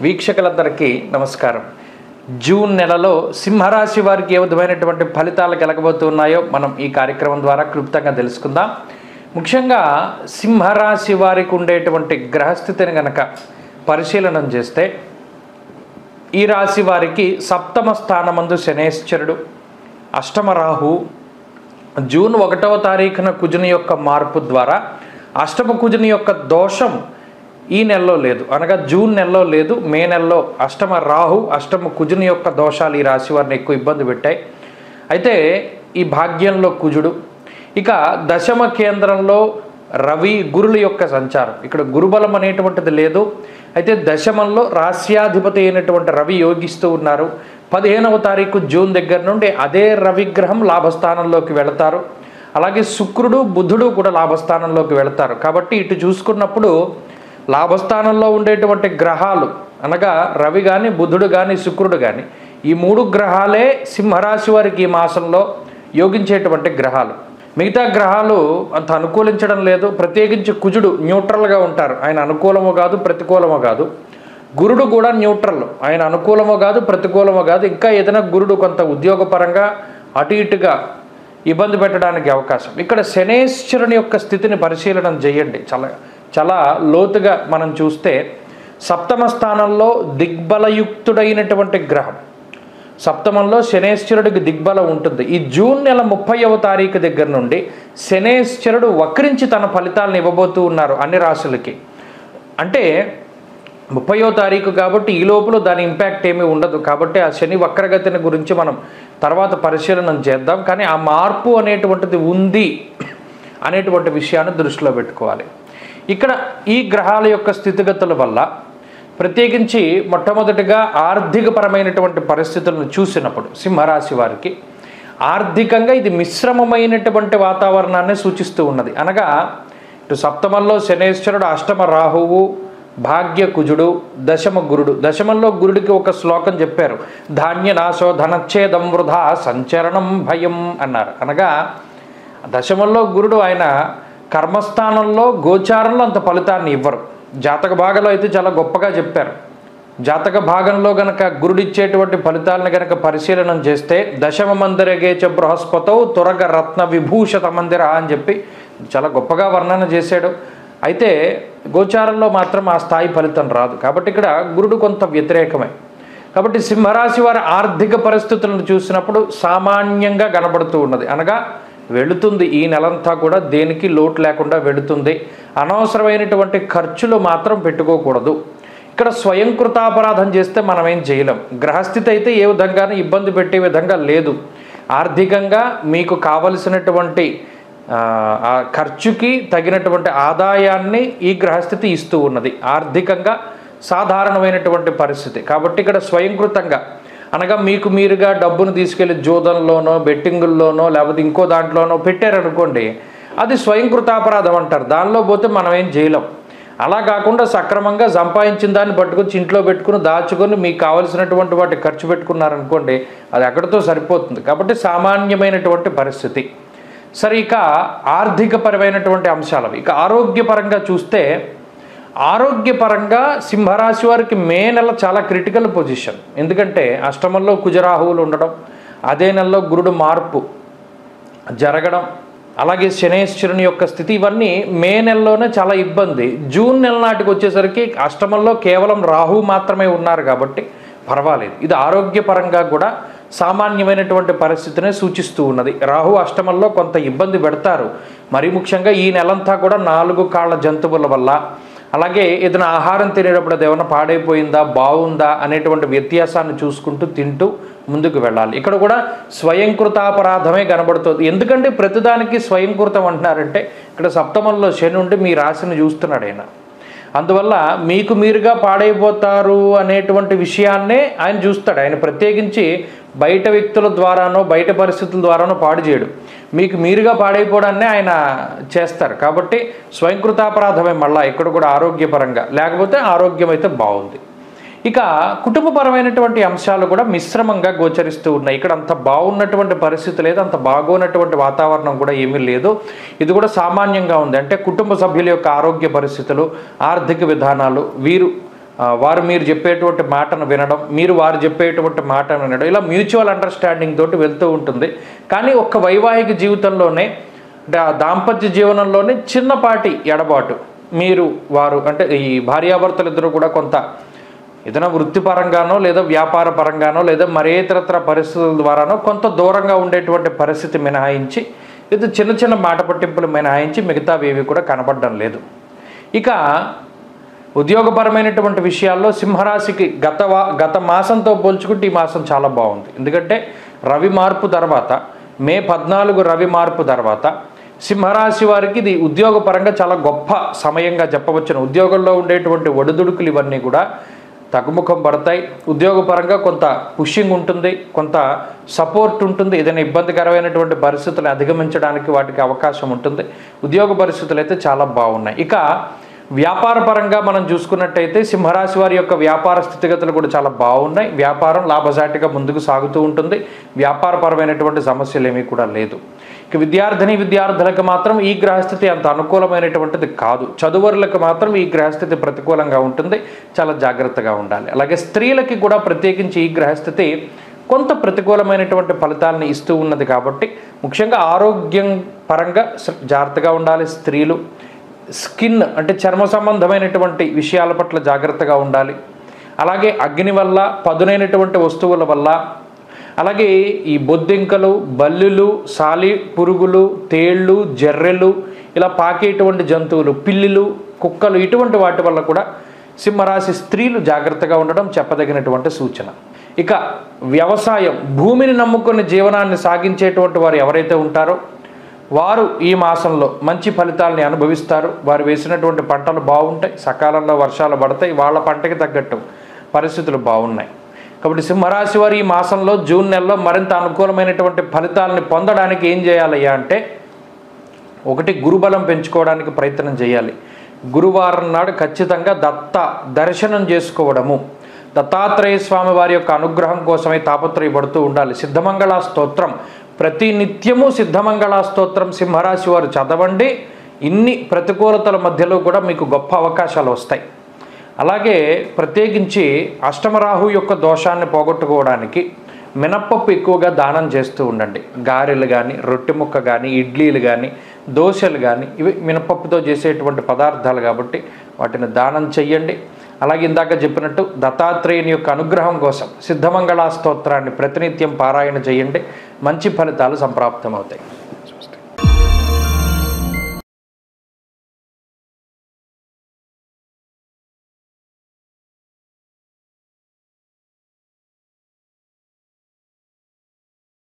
వీక్షకులందరికీ నమస్కారం. జూన్ నెలలో సింహరాశి వారికి ఏ విధమైనటువంటి ఫలితాలు కలగబోతున్నాయో మనం ఈ కార్యక్రమం ద్వారా క్లుప్తంగా తెలుసుకుందాం. ముఖ్యంగా సింహరాశి వారికి ఉండేటువంటి గ్రహస్థితిని గనక పరిశీలనం చేస్తే ఈ రాశి వారికి సప్తమ స్థానమందు శనేశ్వరుడు, అష్టమ రాహు, జూన్ 1వ తారీఖున కుజుని యొక్క మార్పు ద్వారా అష్టమ కుజుని యొక్క దోషం ఈ నెలలో లేదు, అనగా జూన్ నెలలో లేదు, మే నెలలో అష్టమ రాహు అష్టమ కుజుని యొక్క దోషాలు ఈ రాశి వారిని ఎక్కువ ఇబ్బంది పెట్టాయి. అయితే ఈ భాగ్యంలో కుజుడు, ఇక దశమ కేంద్రంలో రవి గురుల యొక్క సంచారం, ఇక్కడ గురుబలం అనేటువంటిది లేదు. అయితే దశమంలో రాశ్యాధిపతి అయినటువంటి రవి యోగిస్తూ ఉన్నారు. 15వ తారీఖు జూన్ దగ్గర నుండి అదే రవిగ్రహం లాభస్థానంలోకి వెళతారు. అలాగే శుక్రుడు బుధుడు కూడా లాభస్థానంలోకి వెళతారు. కాబట్టి ఇటు చూసుకున్నప్పుడు లాభస్థానంలో ఉండేటువంటి గ్రహాలు అనగా రవి కానీ బుధుడు కానీ శుక్రుడు కానీ ఈ మూడు గ్రహాలే సింహరాశి వారికి ఈ మాసంలో యోగించేటువంటి గ్రహాలు. మిగతా గ్రహాలు అంత అనుకూలించడం లేదు. ప్రత్యేకించి కుజుడు న్యూట్రల్గా ఉంటారు, ఆయన అనుకూలమో కాదు ప్రతికూలమో కాదు. గురుడు కూడా న్యూట్రల్, ఆయన అనుకూలమో కాదు ప్రతికూలమో కాదు. ఇంకా ఏదైనా గురుడు కొంత ఉద్యోగపరంగా అటు ఇటుగా ఇబ్బంది పెట్టడానికి అవకాశం. ఇక్కడ శనేశ్వరుని యొక్క స్థితిని పరిశీలన చేయండి. చాలా లోతుగా మనం చూస్తే సప్తమ స్థానంలో దిగ్బలయుక్తుడైనటువంటి గ్రహం, సప్తమంలో శనేశ్వరుడికి దిగ్బలం ఉంటుంది. ఈ జూన్ నెల 30వ తారీఖు దగ్గర నుండి శనేశ్వరుడు వక్రించి తన ఫలితాలను ఇవ్వబోతూ ఉన్నారు అన్ని రాశులకి. అంటే 30వ తారీఖు కాబట్టి ఈ లోపల దాని ఇంపాక్ట్ ఏమీ ఉండదు. కాబట్టి ఆ శని వక్రగతిని గురించి మనం తర్వాత పరిశీలన చేద్దాం. కానీ ఆ మార్పు అనేటువంటిది ఉంది అనేటువంటి విషయాన్ని దృష్టిలో పెట్టుకోవాలి. ఇక్కడ ఈ గ్రహాల యొక్క స్థితిగతుల వల్ల ప్రత్యేకించి మొట్టమొదటిగా ఆర్థికపరమైనటువంటి పరిస్థితులను చూసినప్పుడు సింహరాశి వారికి ఆర్థికంగా ఇది మిశ్రమమైనటువంటి వాతావరణాన్ని సూచిస్తూ ఉన్నది. అనగా ఇటు సప్తమంలో శనేశ్వరుడు, అష్టమ రాహువు, భాగ్య కుజుడు, దశమ గురుడు. దశమంలో గురుడికి ఒక శ్లోకం చెప్పారు, ధాన్యనాశో ధనచ్ఛేదం వృధా సంచరణం భయం అన్నారు. అనగా దశమంలో గురుడు ఆయన కర్మస్థానంలో గోచారంలో అంత ఫలితాన్ని ఇవ్వరు. జాతక భాగంలో అయితే చాలా గొప్పగా చెప్పారు. జాతక భాగంలో గనక గురుడిచ్చేటువంటి ఫలితాలను గనక పరిశీలన చేస్తే దశమ మందిరగేచ బృహస్పతౌ తురగ రత్న విభూషత మందిర అని చెప్పి చాలా గొప్పగా వర్ణన చేశాడు. అయితే గోచారంలో మాత్రం ఆ స్థాయి ఫలితం రాదు. కాబట్టి ఇక్కడ గురుడు కొంత వ్యతిరేకమే. కాబట్టి సింహరాశి వారి ఆర్థిక పరిస్థితులను చూసినప్పుడు సామాన్యంగా కనబడుతూ ఉన్నది. అనగా వెళుతుంది, ఈ నెలంతా కూడా దేనికి లోటు లేకుండా వెళుతుంది. అనవసరమైనటువంటి ఖర్చులు మాత్రం పెట్టుకోకూడదు. ఇక్కడ స్వయంకృతాపరాధం చేస్తే మనం ఏం చేయలేం. గ్రహస్థితి అయితే ఏ విధంగానూ ఇబ్బంది పెట్టే విధంగా లేదు. ఆర్థికంగా మీకు కావలసినటువంటి ఆ ఖర్చుకి తగినటువంటి ఆదాయాన్ని ఈ గ్రహస్థితి ఇస్తూ ఉన్నది. ఆర్థికంగా సాధారణమైనటువంటి పరిస్థితి. కాబట్టి ఇక్కడ స్వయంకృతంగా అనగా మీకు మీరుగా డబ్బును తీసుకెళ్ళి జూదంలోనో బెట్టింగుల్లోనో లేకపోతే ఇంకో దాంట్లోనో పెట్టారనుకోండి, అది స్వయంకృతాపరాధం అంటారు. దానిలో పోతే మనం ఏం చేయలేం. అలా కాకుండా సక్రమంగా సంపాదించిన దాన్ని పట్టుకొచ్చి ఇంట్లో పెట్టుకుని దాచుకొని మీకు కావలసినటువంటి వాటి ఖర్చు పెట్టుకున్నారనుకోండి, అది అక్కడితో సరిపోతుంది. కాబట్టి సామాన్యమైనటువంటి పరిస్థితి. సరే, ఇక ఆర్థికపరమైనటువంటి అంశాలు. ఇక ఆరోగ్యపరంగా చూస్తే ఆరోగ్యపరంగా సింహరాశి వారికి మే నెల చాలా క్రిటికల్ పొజిషన్. ఎందుకంటే అష్టమంలో కుజరాహువులు ఉండడం, అదే నెలలో గురుడు మార్పు జరగడం, అలాగే శనేశ్వరుని యొక్క స్థితి, ఇవన్నీ మే నెలలోనే చాలా ఇబ్బంది. జూన్ నెల నాటికి వచ్చేసరికి అష్టమంలో కేవలం రాహువు మాత్రమే ఉన్నారు కాబట్టి పర్వాలేదు. ఇది ఆరోగ్యపరంగా కూడా సామాన్యమైనటువంటి పరిస్థితిని సూచిస్తూ ఉన్నది. రాహు అష్టమంలో కొంత ఇబ్బంది పెడతారు. మరీ ముఖ్యంగా ఈ నెలంతా కూడా 4 కాళ్ళ జంతువుల వల్ల, అలాగే ఏదైనా ఆహారం తినేటప్పుడు అది ఏమైనా పాడైపోయిందా బాగుందా అనేటువంటి వ్యత్యాసాన్ని చూసుకుంటూ తింటూ ముందుకు వెళ్ళాలి. ఇక్కడ కూడా స్వయంకృతాపరాధమే కనబడుతుంది. ఎందుకంటే ప్రతిదానికి స్వయంకృతం అంటున్నారంటే ఇక్కడ సప్తమంలో శని ఉండి మీ రాశిని చూస్తున్నాడు ఆయన. అందువల్ల మీకు మీరుగా పాడైపోతారు అనేటువంటి విషయాన్నే ఆయన చూస్తాడు. ఆయన ప్రత్యేకించి బయట వ్యక్తుల ద్వారానో బయట పరిస్థితుల ద్వారానో పాడు చేయడు, మీకు మీరుగా పాడైపోవడాన్నే ఆయన చేస్తారు. కాబట్టి స్వయంకృతాపరాధమే మళ్ళీ ఇక్కడ కూడా ఆరోగ్యపరంగా, లేకపోతే ఆరోగ్యం అయితే బాగుంది. ఇక కుటుంబపరమైనటువంటి అంశాలు కూడా మిశ్రమంగా గోచరిస్తూ ఉన్నాయి. ఇక్కడ అంత బాగున్నటువంటి పరిస్థితి లేదు, అంత బాగోనటువంటి వాతావరణం కూడా ఏమీ లేదు. ఇది కూడా సామాన్యంగా ఉంది. అంటే కుటుంబ సభ్యుల యొక్క ఆరోగ్య పరిస్థితులు, ఆర్థిక విధానాలు, వీరు వారు మీరు చెప్పేటువంటి మాటను వినడం, మీరు వారు చెప్పేటువంటి మాటను వినడం, ఇలా మ్యూచువల్ అండర్స్టాండింగ్ తోటి వెళ్తూ ఉంటుంది. కానీ ఒక్క వైవాహిక జీవితంలోనే దాంపత్య జీవనంలోనే చిన్నపాటి ఎడబాటు మీరు వారు అంటే ఈ భార్యాభర్తలు ఇద్దరు కూడా కొంత ఏదైనా వృత్తిపరంగానో లేదా వ్యాపార పరంగానో లేదా మరేతరత్ర పరిస్థితుల ద్వారానో కొంత దూరంగా ఉండేటువంటి పరిస్థితి మినహాయించి లేదా చిన్న చిన్న మాట పట్టింపులు మినహాయించి మిగతావేవి కూడా కనబడడం లేదు. ఇక ఉద్యోగపరమైనటువంటి విషయాల్లో సింహరాశికి గత మాసంతో పోల్చుకుంటే ఈ మాసం చాలా బాగుంది. ఎందుకంటే రవి మార్పు తర్వాత మే 14 రవి మార్పు తర్వాత సింహరాశి వారికి ఇది ఉద్యోగపరంగా చాలా గొప్ప సమయంగా చెప్పవచ్చును. ఉద్యోగంలో ఉండేటువంటి ఒడిదుడుకులు ఇవన్నీ కూడా తగ్గుముఖం పడతాయి. ఉద్యోగపరంగా కొంత పుషింగ్ ఉంటుంది, కొంత సపోర్ట్ ఉంటుంది. ఏదైనా ఇబ్బందికరమైనటువంటి పరిస్థితులను అధిగమించడానికి వాటికి అవకాశం ఉంటుంది. ఉద్యోగ పరిస్థితులు అయితే చాలా బాగున్నాయి. ఇక వ్యాపార పరంగా మనం చూసుకున్నట్టయితే సింహరాశి వారి యొక్క వ్యాపార స్థితిగతులు కూడా చాలా బాగున్నాయి. వ్యాపారం లాభసాటిగా ముందుకు సాగుతూ ఉంటుంది. వ్యాపారపరమైనటువంటి సమస్యలు ఏమీ కూడా లేదు. ఇక విద్యార్థులకు మాత్రం ఈ గ్రహస్థితి అంత అనుకూలమైనటువంటిది కాదు. చదువరులకు మాత్రం ఈ గ్రహస్థితి ప్రతికూలంగా ఉంటుంది. చాలా జాగ్రత్తగా ఉండాలి. అలాగే స్త్రీలకి కూడా ప్రత్యేకించి ఈ గ్రహస్థితి కొంత ప్రతికూలమైనటువంటి ఫలితాలను ఇస్తూ ఉన్నది కాబట్టి ముఖ్యంగా ఆరోగ్యం పరంగా జాగ్రత్తగా ఉండాలి. స్త్రీలు స్కిన్ అంటే చర్మ సంబంధమైనటువంటి విషయాల పట్ల జాగ్రత్తగా ఉండాలి. అలాగే అగ్ని వల్ల, పదునైనటువంటి వస్తువుల వల్ల, అలాగే ఈ బొద్దింకలు, బల్లులు, సాలి పురుగులు, తేళ్ళు, జర్రెలు, ఇలా పాకేటువంటి జంతువులు, పిల్లులు, కుక్కలు, ఇటువంటి వాటి వల్ల కూడా సింహరాశి స్త్రీలు జాగ్రత్తగా ఉండడం చెప్పదగినటువంటి సూచన. ఇక వ్యవసాయం, భూమిని నమ్ముకుని జీవనాన్ని సాగించేటువంటి వారు ఎవరైతే ఉంటారో వారు ఈ మాసంలో మంచి ఫలితాలని అనుభవిస్తారు. వారు వేసినటువంటి పంటలు బాగుంటాయి, సకాలంలో వర్షాలు పడతాయి, వాళ్ళ పంటకి తగ్గట్టు పరిస్థితులు బాగున్నాయి. కాబట్టి సింహరాశి వారు ఈ మాసంలో జూన్ నెలలో మరింత అనుకూలమైనటువంటి ఫలితాలని పొందడానికి ఏం చేయాలయ్యా అంటే, ఒకటి గురుబలం పెంచుకోవడానికి ప్రయత్నం చేయాలి. గురువారం నాడు ఖచ్చితంగా దత్త దర్శనం చేసుకోవడము, దత్తాత్రేయ స్వామి వారి యొక్క అనుగ్రహం కోసమే తాపత్రయపడుతూ ఉండాలి. సిద్ధమంగళ స్తోత్రం ప్రతి నిత్యము సిద్ధమంగళ స్తోత్రం సింహరాశి వారు చదవండి. ఇన్ని ప్రతికూలతల మధ్యలో కూడా మీకు గొప్ప అవకాశాలు వస్తాయి. అలాగే ప్రత్యేకించి అష్టమరాహు యొక్క దోషాన్ని పోగొట్టుకోవడానికి మినప్పప్పు ఎక్కువగా దానం చేస్తూ ఉండండి. గారెలు కానీ, రొట్టె ముక్క కానీ, ఇడ్లీలు కానీ, దోశలు కానీ, ఇవి మినపప్పుతో చేసేటువంటి పదార్థాలు కాబట్టి వాటిని దానం చెయ్యండి. అలాగే ఇందాక చెప్పినట్టు దత్తాత్రేయుని యొక్క అనుగ్రహం కోసం సిద్ధమంగళ స్తోత్రాన్ని ప్రతినిత్యం పారాయణ చేయండి. మంచి ఫలితాలు సంప్రాప్తమవుతాయి.